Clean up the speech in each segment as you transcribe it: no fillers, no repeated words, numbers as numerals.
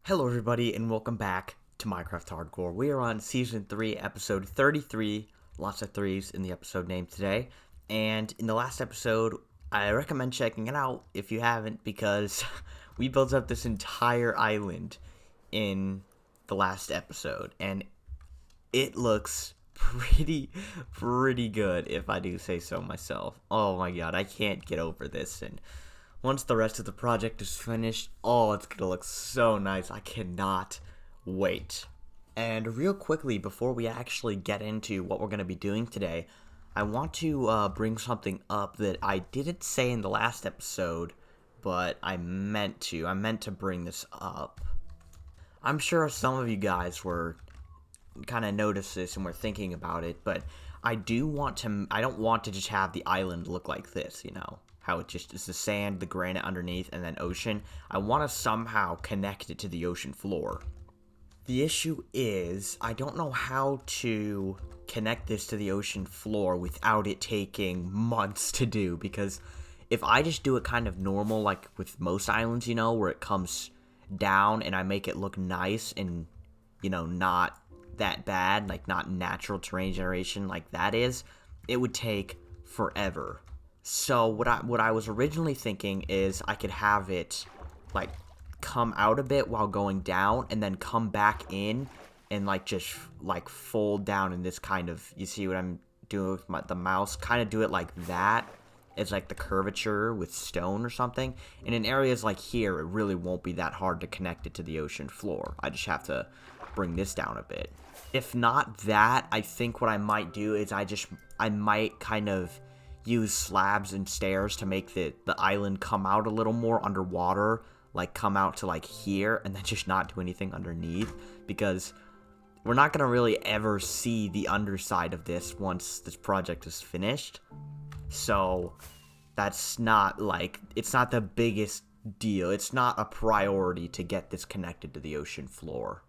Hello everybody and welcome back to Minecraft Hardcore. We are on Season 3, Episode 33, lots of threes in the episode name today. And in the last episode, I recommend checking it out if you haven't because we built up this entire island in the last episode. And it looks pretty good if I do say so myself. Oh my god, I can't get over this. And once the rest of the project is finished, oh, it's gonna look so nice. I cannot wait. And real quickly, before we actually get into what we're gonna be doing today, I want to bring something up that I didn't say in the last episode, but I meant to. I meant to bring this up. I'm sure some of you guys were kind of noticed this and were thinking about it, but I don't want to just have the island look like this, how it just is the sand, the granite underneath, and then ocean. I want to somehow connect it to the ocean floor. The issue is, I don't know how to connect this to the ocean floor without it taking months to do, because if I just do it kind of normal, like with most islands, where it comes down and I make it look nice and, not that bad, like not natural terrain generation like that is, it would take forever. So what I was originally thinking is I could have it like come out a bit while going down and then come back in and like just like fold down in this kind of, you see what I'm doing with the mouse, kind of do it like that. It's like the curvature with stone or something. And in areas like here, it really won't be that hard to connect it to the ocean floor. I just have to bring this down a bit. If not that, I think what I might do is I might kind of use slabs and stairs to make the island come out a little more underwater, like come out to like here and then just not do anything underneath, because we're not going to really ever see the underside of this once this project is finished. So that's not like, it's not the biggest deal. It's not a priority to get this connected to the ocean floor.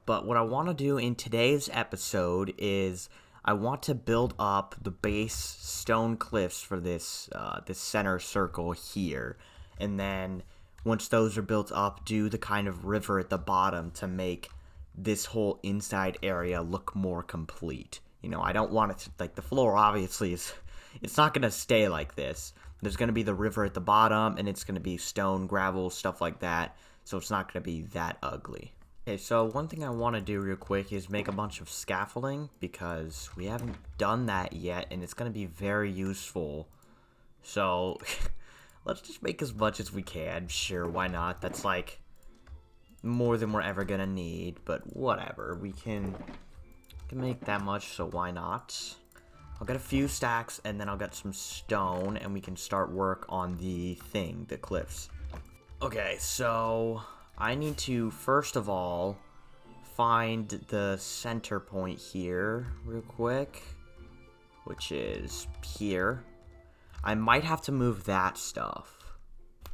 But what I want to do in today's episode is I want to build up the base stone cliffs for this center circle here. And then once those are built up, do the kind of river at the bottom to make this whole inside area look more complete. I don't want it to, like, the floor obviously it's not going to stay like this. There's going to be the river at the bottom, and it's going to be stone, gravel, stuff like that. So it's not going to be that ugly. Okay, so one thing I want to do real quick is make a bunch of scaffolding, because we haven't done that yet, and it's going to be very useful. So, let's just make as much as we can. Sure, why not? That's like more than we're ever going to need, but whatever. We can make that much, so why not? I'll get a few stacks, and then I'll get some stone, and we can start work on the cliffs. Okay, so I need to, first of all, find the center point here real quick, which is here. I might have to move that stuff.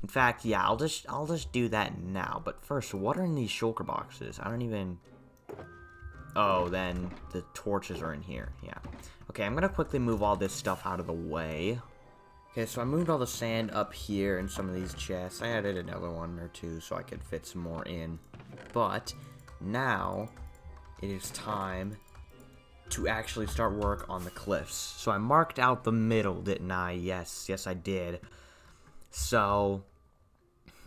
In fact, yeah, I'll just do that now. But first, what are in these shulker boxes? I don't even... Oh, then the torches are in here. Yeah. Okay, I'm gonna quickly move all this stuff out of the way. Okay, so I moved all the sand up here in some of these chests. I added another one or two so I could fit some more in. But now it is time to actually start work on the cliffs. So I marked out the middle, didn't I? Yes, I did. So,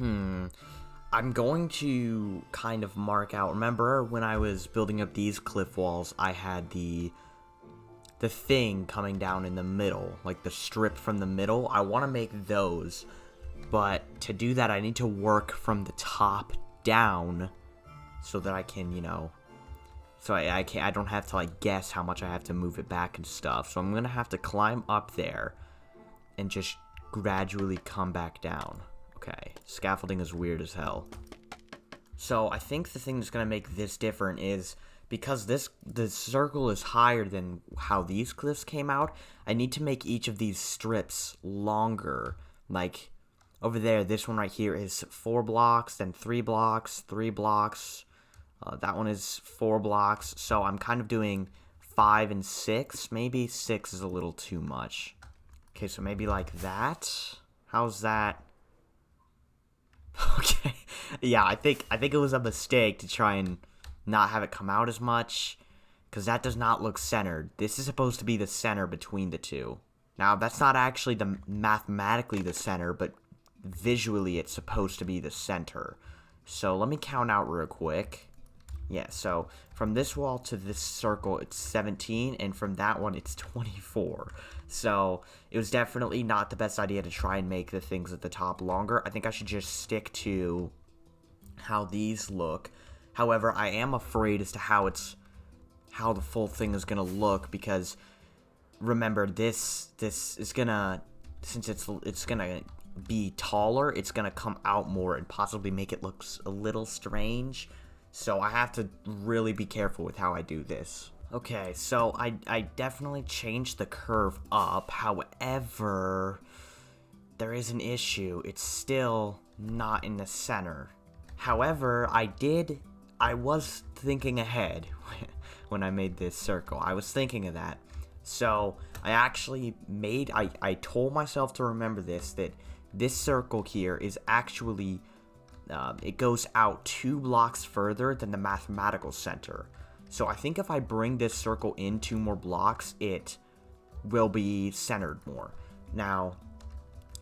I'm going to kind of mark out. Remember when I was building up these cliff walls, I had the thing coming down in the middle, like the strip from the middle. I want to make those, but to do that I need to work from the top down so that I can, so I don't have to like guess how much I have to move it back and stuff. So I'm gonna have to climb up there and just gradually come back down. Okay, scaffolding is weird as hell. So I think the thing that's gonna make this different is, because the circle is higher than how these cliffs came out, I need to make each of these strips longer. Like, over there, this one right here is 4 blocks, then 3 blocks, 3 blocks. That one is 4 blocks. So I'm kind of doing 5 and 6. Maybe 6 is a little too much. Okay, so maybe like that. How's that? Okay. Yeah, I think it was a mistake to try and not have it come out as much, because that does not look centered. This is supposed to be the center between the two. Now, that's not actually mathematically the center, but visually it's supposed to be the center. So let me count out real quick. Yeah, so from this wall to this circle, it's 17, and from that one, it's 24. So it was definitely not the best idea to try and make the things at the top longer. I think I should just stick to how these look. However, I am afraid as to how the full thing is gonna look, because remember, this is gonna, since it's gonna be taller, it's gonna come out more and possibly make it look a little strange. So I have to really be careful with how I do this. Okay, so I definitely changed the curve up. However, there is an issue. It's still not in the center. However, I was thinking ahead when I made this circle. I was thinking of that. So I actually I told myself to remember this, that this circle here is actually, it goes out 2 blocks further than the mathematical center. So I think if I bring this circle in 2 more blocks, it will be centered more. Now,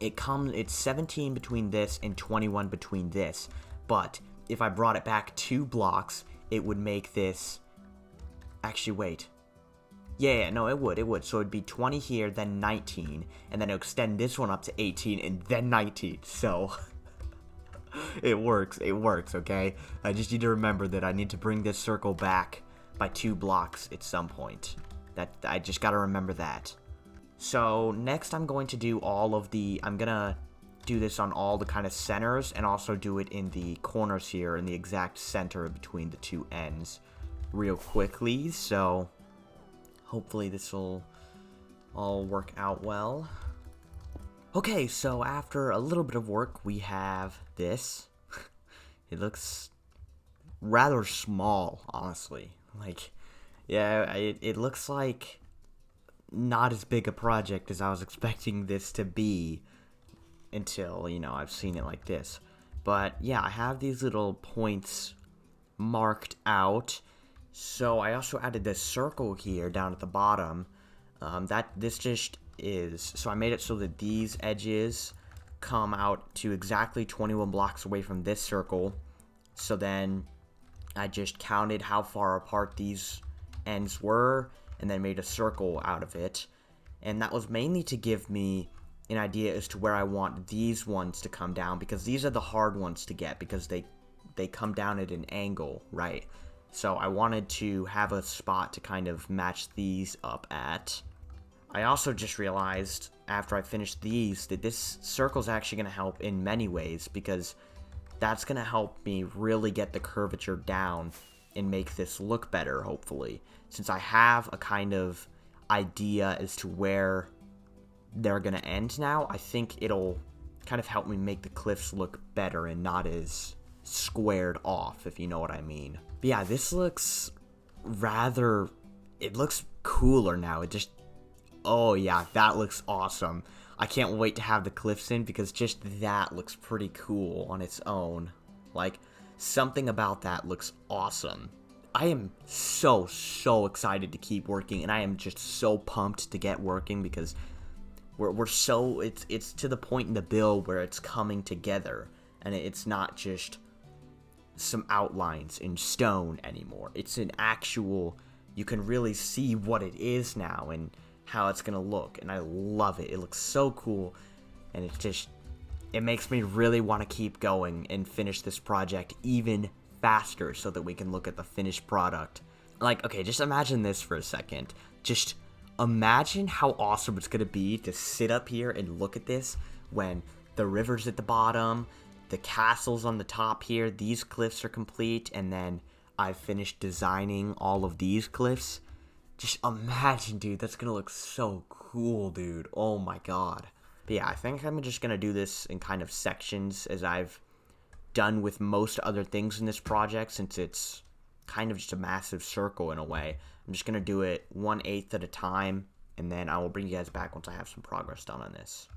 it's 17 between this and 21 between this. But if I brought it back 2 blocks, it would make this, actually wait. Yeah, no, it would. So it'd be 20 here, then 19, and then it'll extend this one up to 18, and then 19. So it works, okay? I just need to remember that I need to bring this circle back by 2 blocks at some point. I just gotta remember that. So next I'm going to do I'm gonna do this on all the kind of centers, and also do it in the corners here, in the exact center between the 2 ends real quickly. So hopefully this will all work out well. Okay, so after a little bit of work, we have this. It looks rather small, honestly. Like, yeah, it looks like not as big a project as I was expecting this to be until, I've seen it like this. But yeah, I have these little points marked out. So I also added this circle here down at the bottom. This just is, so I made it so that these edges come out to exactly 21 blocks away from this circle. So then I just counted how far apart these ends were, and then made a circle out of it. And that was mainly to give me an idea as to where I want these ones to come down, because these are the hard ones to get, because they come down at an angle, right? So I wanted to have a spot to kind of match these up at. I also just realized after I finished these that this circle is actually going to help in many ways, because that's going to help me really get the curvature down and make this look better, hopefully. Since I have a kind of idea as to where they're going to end now, I think it'll kind of help me make the cliffs look better and not as squared off, if you know what I mean. But yeah, this looks it looks cooler now. Oh yeah, that looks awesome. I can't wait to have the cliffs in, because just that looks pretty cool on its own. Like, something about that looks awesome. I am so excited to keep working, and I am just so pumped to get working, because it's to the point in the build where it's coming together, and it's not just some outlines in stone anymore. It's an actual, you can really see what it is now and how it's gonna look, and I love it. It looks so cool, and it makes me really want to keep going and finish this project even faster, so that we can look at the finished product. Like, okay, just imagine this for a second. Just imagine how awesome it's gonna be to sit up here and look at this when the river's at the bottom, the castle's on the top here, these cliffs are complete, and then I've finished designing all of these cliffs. Just imagine, dude, that's gonna look so cool, dude. Oh my god. But yeah, I think I'm just gonna do this in kind of sections, as I've done with most other things in this project, since it's kind of just a massive circle in a way. I'm just gonna do it 1/8 at a time, and then I will bring you guys back once I have some progress done on this.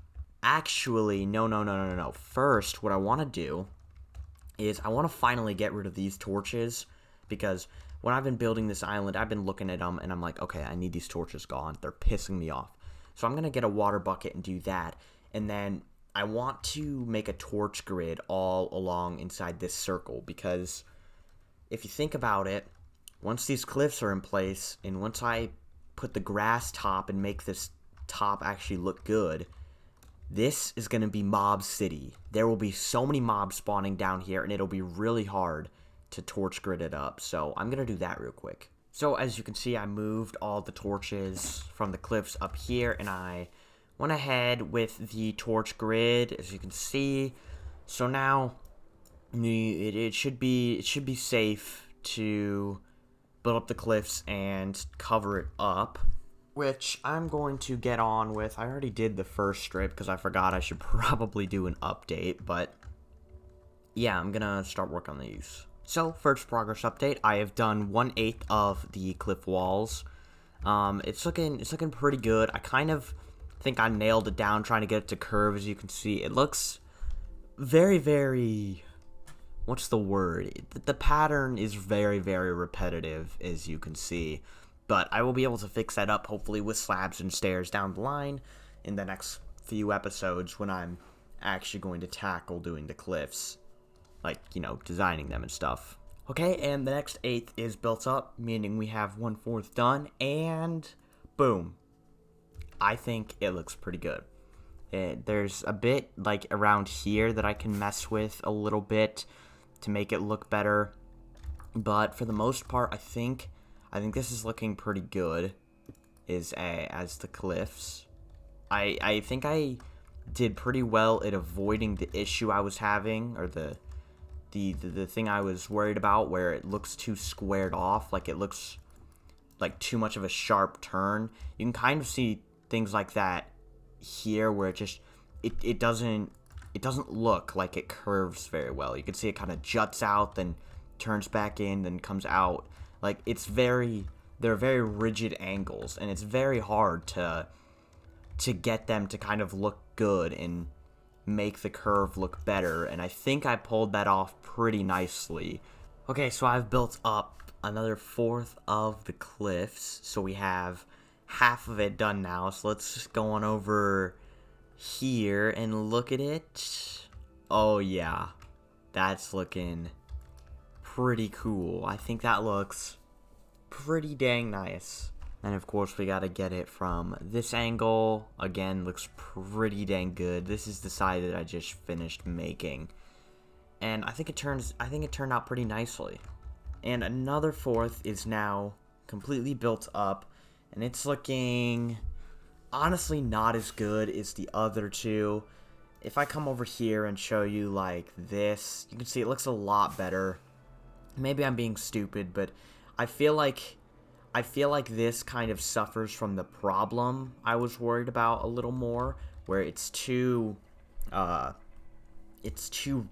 Actually, no. First, what I want to do is I want to finally get rid of these torches, because when I've been building this island, I've been looking at them and I'm like, okay, I need these torches gone. They're pissing me off. So I'm going to get a water bucket and do that. And then I want to make a torch grid all along inside this circle, because if you think about it, once these cliffs are in place and once I put the grass top and make this top actually look good, this is going to be Mob City. There will be so many mobs spawning down here, and it'll be really hard to torch grid it up. So I'm going to do that real quick. So as you can see, I moved all the torches from the cliffs up here, and I went ahead with the torch grid, as you can see. So now it should be safe to build up the cliffs and cover it up, which I'm going to get on with. I already did the first strip because I forgot I should probably do an update, but yeah, I'm gonna start work on these. So, first progress update, I have done 1/8 of the cliff walls. It's looking pretty good. I kind of think I nailed it down trying to get it to curve. As you can see, it looks very, very, what's the word? The pattern is very, very repetitive, as you can see. But I will be able to fix that up, hopefully, with slabs and stairs down the line in the next few episodes when I'm actually going to tackle doing the cliffs. Like, you know, designing them and stuff. Okay, and the next 1/8 is built up, meaning we have 1/4 done, and boom. I think it looks pretty good. There's a bit, like, around here that I can mess with a little bit to make it look better. But for the most part, I think this is looking pretty good as the cliffs. I think I did pretty well at avoiding the issue I was having, or the thing I was worried about, where it looks too squared off, like it looks like too much of a sharp turn. You can kind of see things like that here, where it doesn't look like it curves very well. You can see it kind of juts out, then turns back in, then comes out. Like, they're very rigid angles, and it's very hard to get them to kind of look good and make the curve look better, and I think I pulled that off pretty nicely. Okay, so I've built up another 1/4 of the cliffs, so we have half of it done now. So let's just go on over here and look at it. Oh yeah, that's looking pretty cool. I think that looks pretty dang nice. And of course we gotta get it from this angle. Again, looks pretty dang good. This is the side that I just finished making, and I think it turned out pretty nicely. And another 1/4 is now completely built up, and it's looking honestly not as good as the other two. If I come over here and show you like this, you can see it looks a lot better. Maybe I'm being stupid, but I feel like this kind of suffers from the problem I was worried about a little more, where it's too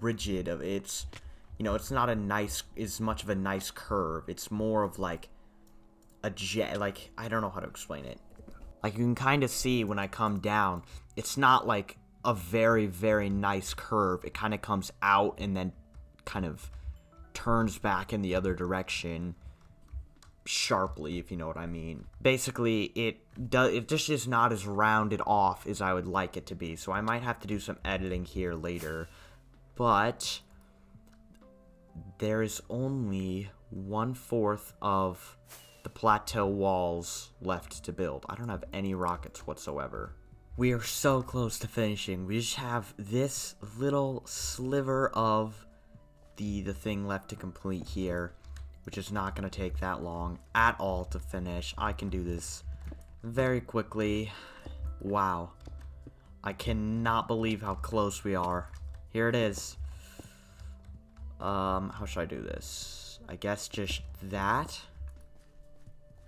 rigid. It's it's not as much of a nice curve. It's more of like a jet. Like, I don't know how to explain it. Like, you can kind of see when I come down, it's not like a very, very nice curve. It kind of comes out and then kind of turns back in the other direction sharply, if you know what I mean. Basically, it just is not as rounded off as I would like it to be, so I might have to do some editing here later. But there is only 1/4 of the plateau walls left to build. I don't have any rockets whatsoever. We are so close to finishing. We just have this little sliver of the thing left to complete here, which is not going to take that long at all to finish. I can do this very quickly. Wow. I cannot believe how close we are. Here it is. How should I do this? I guess just that.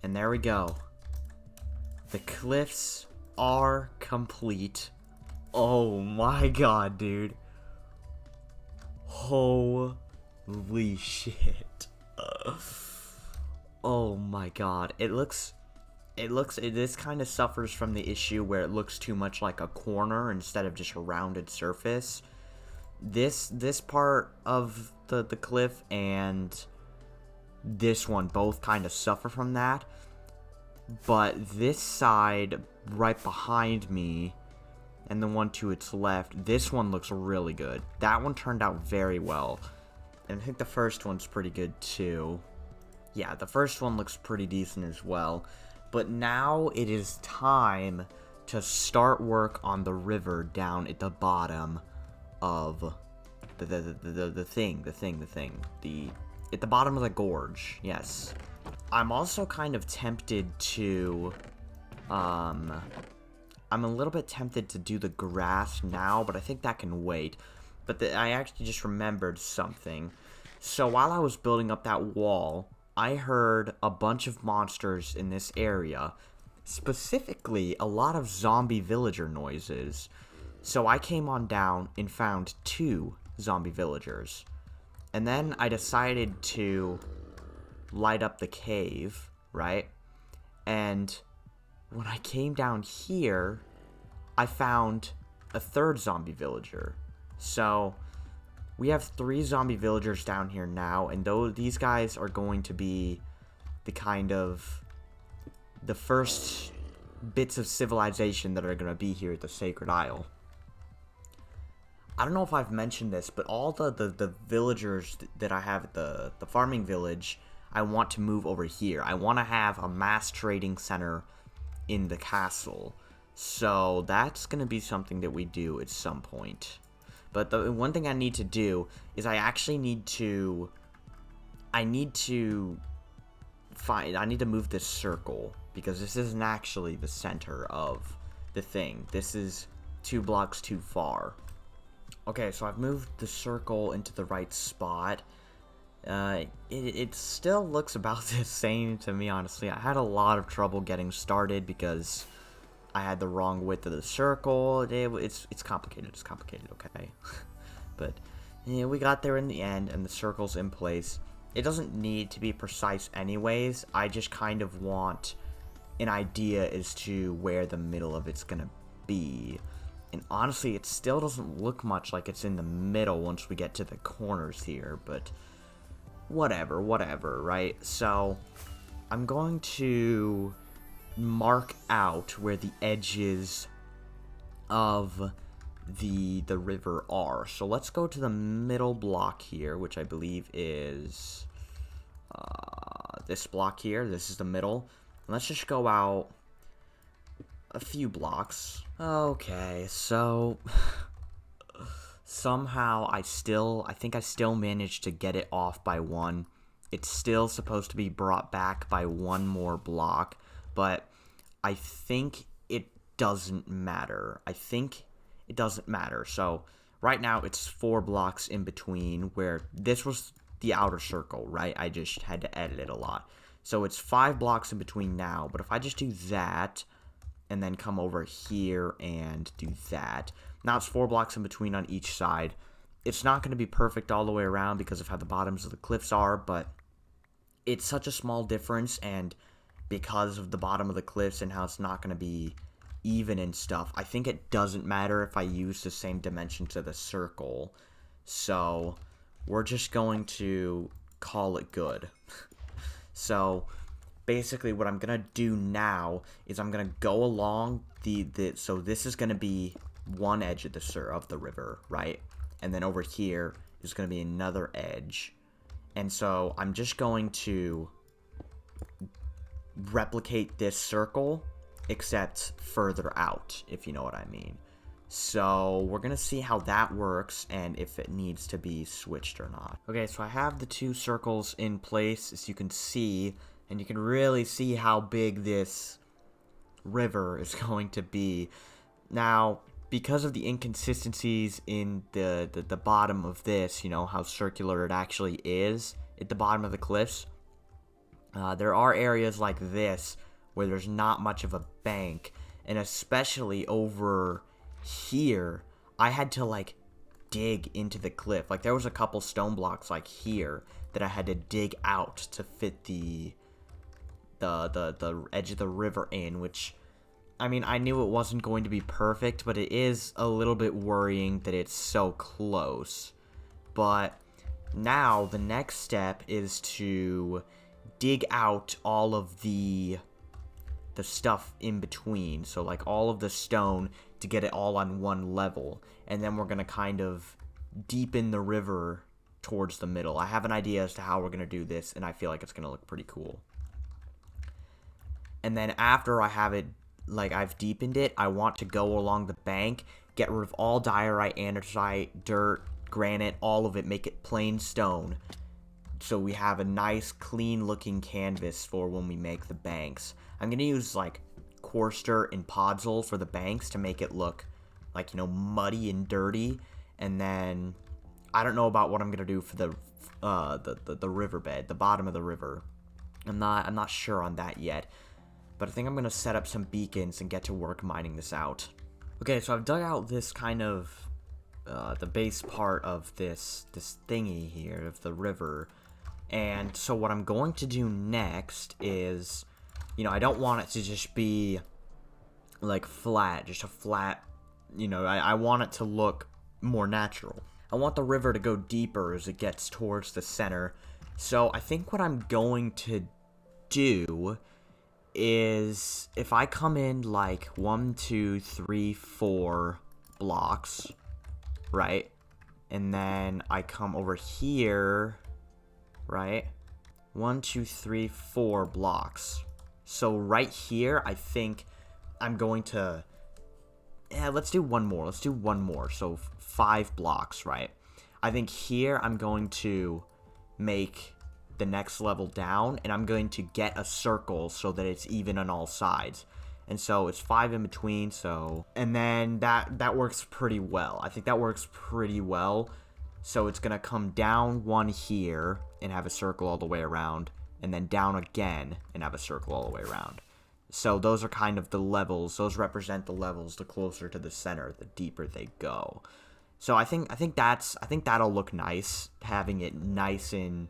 And there we go. The cliffs are complete. Oh my god, dude. Holy shit. Oh my god. This kind of suffers from the issue where it looks too much like a corner instead of just a rounded surface. this part of the cliff and this one both kind of suffer from that. But this side right behind me and the one to its left, this one looks really good. That one turned out very well. And I think the first one's pretty good too. Yeah, the first one looks pretty decent as well. But now it is time to start work on the river down at the bottom of at the bottom of the gorge. Yes. I'm also kind of tempted to I'm a little bit tempted to do the grass now, but I think that can wait. But I actually just remembered something. So while I was building up that wall, I heard a bunch of monsters in this area. Specifically, a lot of zombie villager noises. So I came on down and found 2 zombie villagers. And then I decided to light up the cave, right? And when I came down here, I found a 3rd zombie villager. So we have 3 zombie villagers down here now, and these guys are going to be the kind of the first bits of civilization that are going to be here at the Sacred Isle. I don't know if I've mentioned this, but all the villagers that I have at the farming village, I want to move over here. I want to have a mass trading center in the castle. So that's going to be something that we do at some point. But the one thing I need to do is I need to move this circle, because this isn't actually the center of the thing. This is 2 blocks too far. Okay, so I've moved the circle into the right spot. It still looks about the same to me, honestly. I had a lot of trouble getting started because I had the wrong width of the circle. It's complicated. It's complicated, okay? But yeah, we got there in the end, and the circle's in place. It doesn't need to be precise anyways. I just kind of want an idea as to where the middle of it's gonna be. And honestly, it still doesn't look much like it's in the middle once we get to the corners here, but whatever, right? So I'm going to mark out where the edges of the river are. So let's go to the middle block here, which I believe is this block here. This is the middle. And let's just go out a few blocks. Okay, so somehow I think I still managed to get it off by 1. It's still supposed to be brought back by 1 more block, but I think it doesn't matter. So right now it's 4 blocks in between, where this was the outer circle, right? I just had to edit it a lot. So it's 5 blocks in between now, but if I just do that and then come over here and do that, now it's 4 blocks in between on each side. It's not going to be perfect all the way around because of how the bottoms of the cliffs are, but it's such a small difference, and because of the bottom of the cliffs and how it's not going to be even and stuff, I think it doesn't matter if I use the same dimensions of the circle. So we're just going to call it good. So basically what I'm going to do now is I'm going to go along so this is going to be one edge of the river, right? And then over here is going to be another edge. And so I'm just going to replicate this circle, except further out, if you know what I mean. So we're going to see how that works and if it needs to be switched or not. Okay, so I have the 2 circles in place, as you can see, and you can really see how big this river is going to be. Now, because of the inconsistencies in the bottom of this, you know, how circular it actually is at the bottom of the cliffs, there are areas like this where there's not much of a bank, and especially over here, I had to, like, dig into the cliff. Like, there was a couple stone blocks, like, here, that I had to dig out to fit the edge of the river in, which I mean, I knew it wasn't going to be perfect, but it is a little bit worrying that it's so close. But now the next step is to dig out all of the stuff in between. So like all of the stone to get it all on one level. And then we're going to kind of deepen the river towards the middle. I have an idea as to how we're going to do this, and I feel like it's going to look pretty cool. And then after I have it, like I've deepened it, I want to go along the bank, get rid of all diorite, andesite, dirt, granite, all of it, make it plain stone. So we have a nice, clean-looking canvas for when we make the banks. I'm going to use, like, coarse dirt and podzol for the banks to make it look, like, you know, muddy and dirty. And then, I don't know about what I'm going to do for the riverbed, the bottom of the river. I'm not sure on that yet. But I think I'm going to set up some beacons and get to work mining this out. Okay, so I've dug out this kind of, the base part of this thingy here, of the river. And so what I'm going to do next is, you know, I don't want it to just be, like, flat, just a flat, you know, I want it to look more natural. I want the river to go deeper as it gets towards the center. So I think what I'm going to do is, if I come in, like, 1, 2, 3, 4 blocks, right? And then I come over here, right? 1, 2, 3, 4 blocks. So right here, I think I'm going to... Yeah, let's do one more. Let's do one more. So 5 blocks, right? I think here I'm going to make the next level down, and I'm going to get a circle so that it's even on all sides. And so it's 5 in between, so... And then that works pretty well. I think that works pretty well. So it's going to come down 1 here and have a circle all the way around, and then down again and have a circle all the way around. So those are kind of the levels. Those represent the levels. The closer to the center, the deeper they go. So I think that'll look nice, having it nice and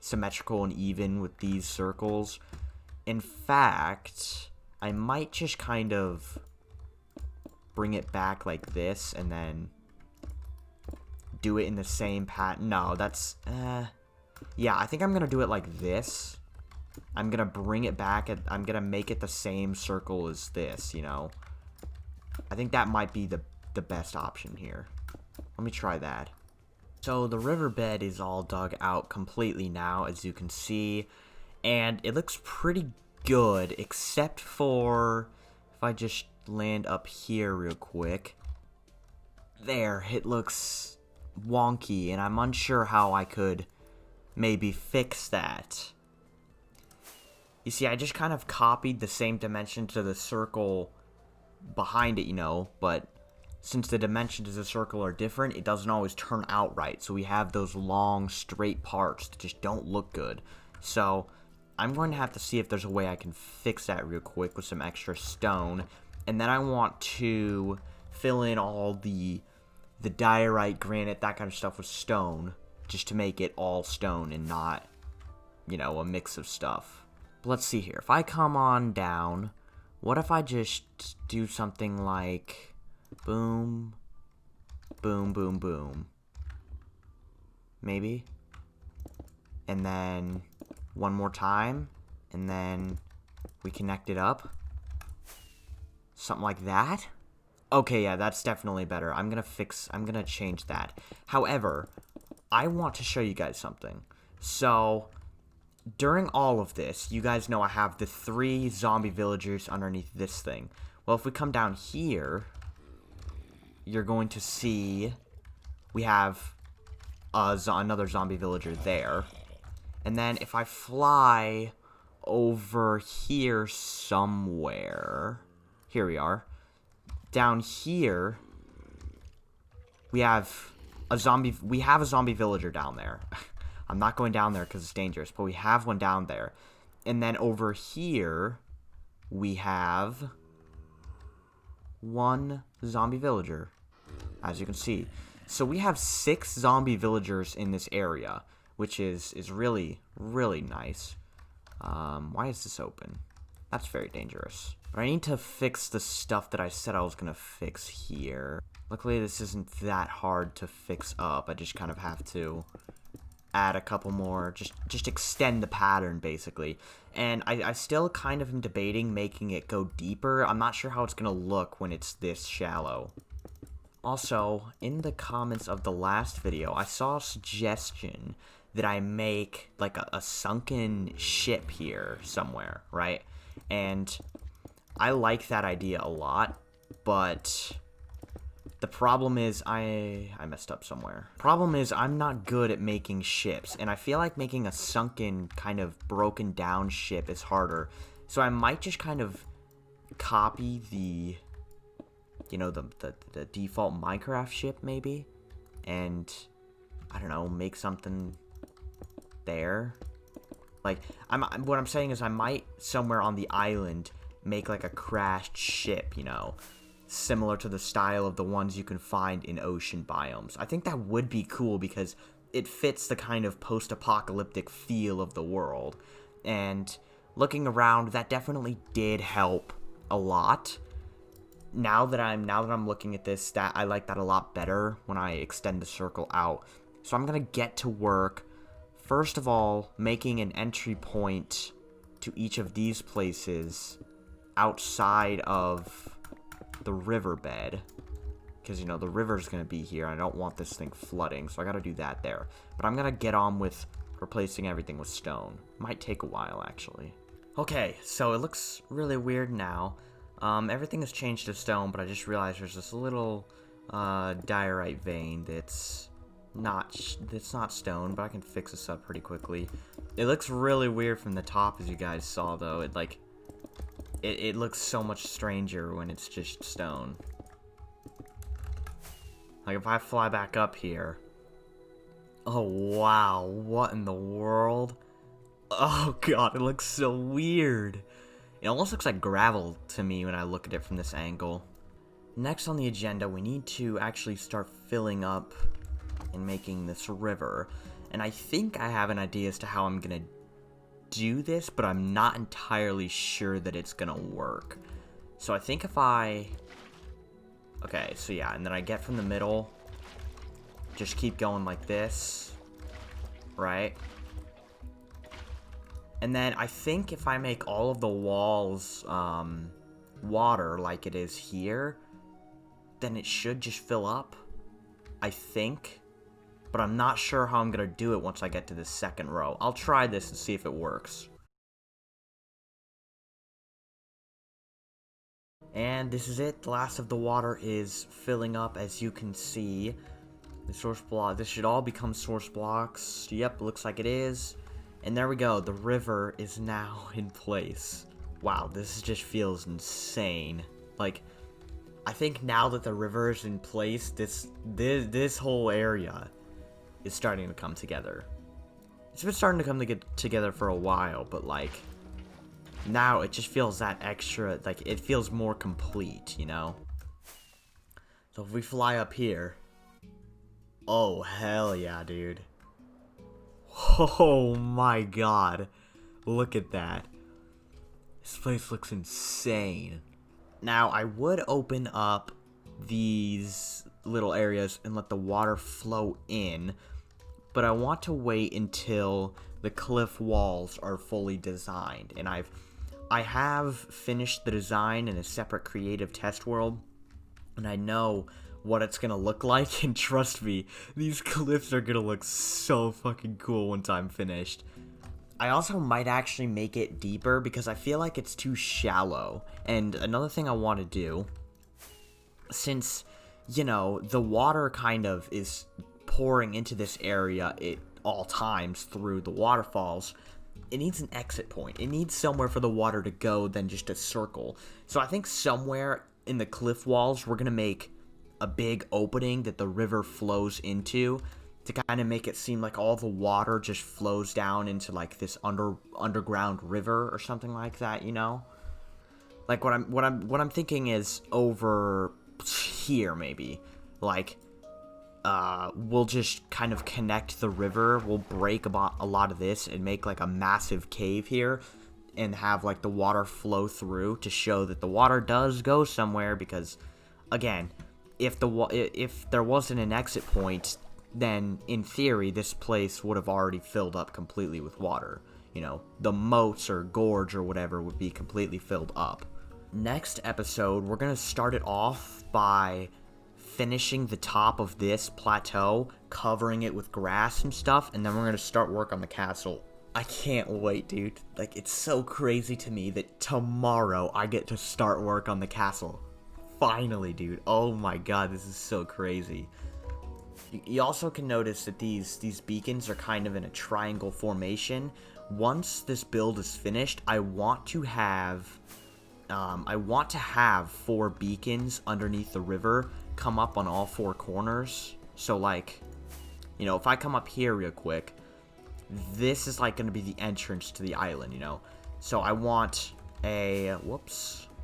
symmetrical and even with these circles. In fact, I might just kind of bring it back like this and then do it in the same pattern. No, that's yeah, I think I'm gonna do it like this. I'm gonna bring it back, I'm gonna make it the same circle as this, you know. I think that might be the best option here. Let me try that. So the riverbed is all dug out completely now, as you can see, and it looks pretty good, except for if I just land up here real quick. There, it looks wonky, and I'm unsure how I could maybe fix that. You see, I just kind of copied the same dimension to the circle behind it, you know, but since the dimensions of the circle are different, it doesn't always turn out right. So we have those long, straight parts that just don't look good. So I'm going to have to see if there's a way I can fix that real quick with some extra stone. And then I want to fill in all the diorite, granite, that kind of stuff with stone, just to make it all stone and not, you know, a mix of stuff. But let's see here. If I come on down, what if I just do something like... boom, boom, boom, boom. Maybe. And then one more time. And then we connect it up. Something like that. Okay, yeah, that's definitely better. I'm gonna change that. However, I want to show you guys something. So, during all of this, you guys know I have the 3 zombie villagers underneath this thing. Well, if we come down here... you're going to see we have another zombie villager there. And then if I fly over here somewhere, here we are. Down here, we have a zombie villager down there. I'm not going down there because it's dangerous, but we have one down there. And then over here, we have 1 zombie villager, as you can see. So we have 6 zombie villagers in this area, which is really, really nice. Why is this open? That's very dangerous. But I need to fix the stuff that I said I was gonna fix here. Luckily, this isn't that hard to fix up. I just kind of have to add a couple more, just extend the pattern, basically. And I still kind of am debating making it go deeper. I'm not sure how it's gonna look when it's this shallow. Also, in the comments of the last video, I saw a suggestion that I make, like, a sunken ship here somewhere, right? And I like that idea a lot, but the problem is I messed up somewhere. Problem is I'm not good at making ships, and I feel like making a sunken, kind of broken down ship is harder. So I might just kind of copy the, you know, the default Minecraft ship maybe, and I don't know, make something there. Like, what I'm saying is I might somewhere on the island make like a crashed ship, you know, similar to the style of the ones you can find in ocean biomes. I think that would be cool because it fits the kind of post-apocalyptic feel of the world. And looking around, that definitely did help a lot. Now that I'm looking at this, that I like that a lot better when I extend the circle out. So I'm gonna get to work. First of all, making an entry point to each of these places outside of the riverbed, because, you know, the river's gonna be here. I don't want this thing flooding, so I gotta do that there. But I'm gonna get on with replacing everything with stone. Might take a while, actually. Okay, so it looks really weird now. Everything has changed to stone, but I just realized there's this little diorite vein that's not stone, but I can fix this up pretty quickly. It looks really weird from the top, as you guys saw, though. It looks so much stranger when it's just stone. Like, if I fly back up here... Oh, wow. What in the world? Oh, God, it looks so weird. It almost looks like gravel to me when I look at it from this angle. Next on the agenda, we need to actually start filling up and making this river. And I think I have an idea as to how I'm gonna do this, but I'm not entirely sure that it's gonna work. So I think if I... Okay, so yeah, and then I get from the middle, just keep going like this, right? And then I think if I make all of the walls water like it is here, then it should just fill up, I think. But I'm not sure how I'm going to do it once I get to the second row. I'll try this and see if it works. And this is it. The last of the water is filling up, as you can see. The source block. This should all become source blocks. Yep, looks like it is. And there we go. The river is now in place. Wow, this just feels insane. Like, I think now that the river is in place, this whole area is starting to come together. It's been starting to come together for a while, but like, now it just feels that extra, like, it feels more complete, you know? So if we fly up here, oh, hell yeah, dude. Oh my god. Look at that. This place looks insane. Now, I would open up these little areas and let the water flow in, but I want to wait until the cliff walls are fully designed. And I have finished the design in a separate creative test world, and I know what it's gonna look like, and trust me, these cliffs are gonna look so fucking cool once I'm finished. I also might actually make it deeper because I feel like it's too shallow. And another thing I want to do, since, you know, the water kind of is pouring into this area at all times through the waterfalls, it needs an exit point. It needs somewhere for the water to go than just a circle. So I think somewhere in the cliff walls, we're gonna make a big opening that the river flows into, to kind of make it seem like all the water just flows down into like this underground river or something like that, you know? Like what I'm thinking is over here maybe. Like we'll just kind of connect the river, we'll break a lot of this and make like a massive cave here. and have like the water flow through to show that the water does go somewhere, because again, if there wasn't an exit point, then in theory this place would have already filled up completely with water. You know, the moats or gorge or whatever would be completely filled up. Next episode, we're gonna start it off by finishing the top of this plateau, covering it with grass and stuff, and then we're gonna start work on the castle. I can't wait, dude. Like, it's so crazy to me that tomorrow I get to start work on the castle. Finally, dude. Oh my god, this is so crazy. You also can notice that these beacons are kind of in a triangle formation. Once this build is finished, I want to have 4 beacons underneath the river come up on all 4 corners. So, like, you know, if I come up here real quick, this is like going to be the entrance to the island, you know. So I want a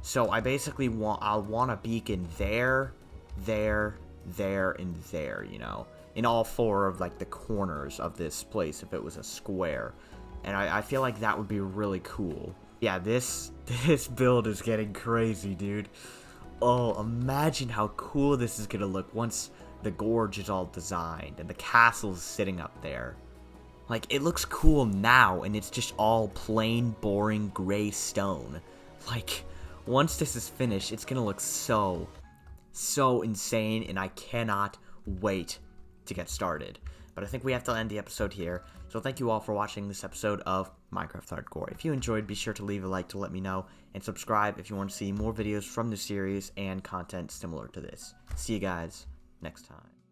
so I basically want a beacon there, and there, you know, in all 4 of like the corners of this place if it was a square. And I feel like that would be really cool. Yeah, this build is getting crazy, dude. Oh, imagine how cool this is gonna look once the gorge is all designed and the castle's sitting up there. Like, it looks cool now, and it's just all plain, boring, gray stone. Like, once this is finished, it's gonna look so insane, and I cannot wait to get started. But I think we have to end the episode here. So thank you all for watching this episode of Minecraft Hardcore. If you enjoyed, be sure to leave a like to let me know, and subscribe if you want to see more videos from the series and content similar to this. See you guys next time.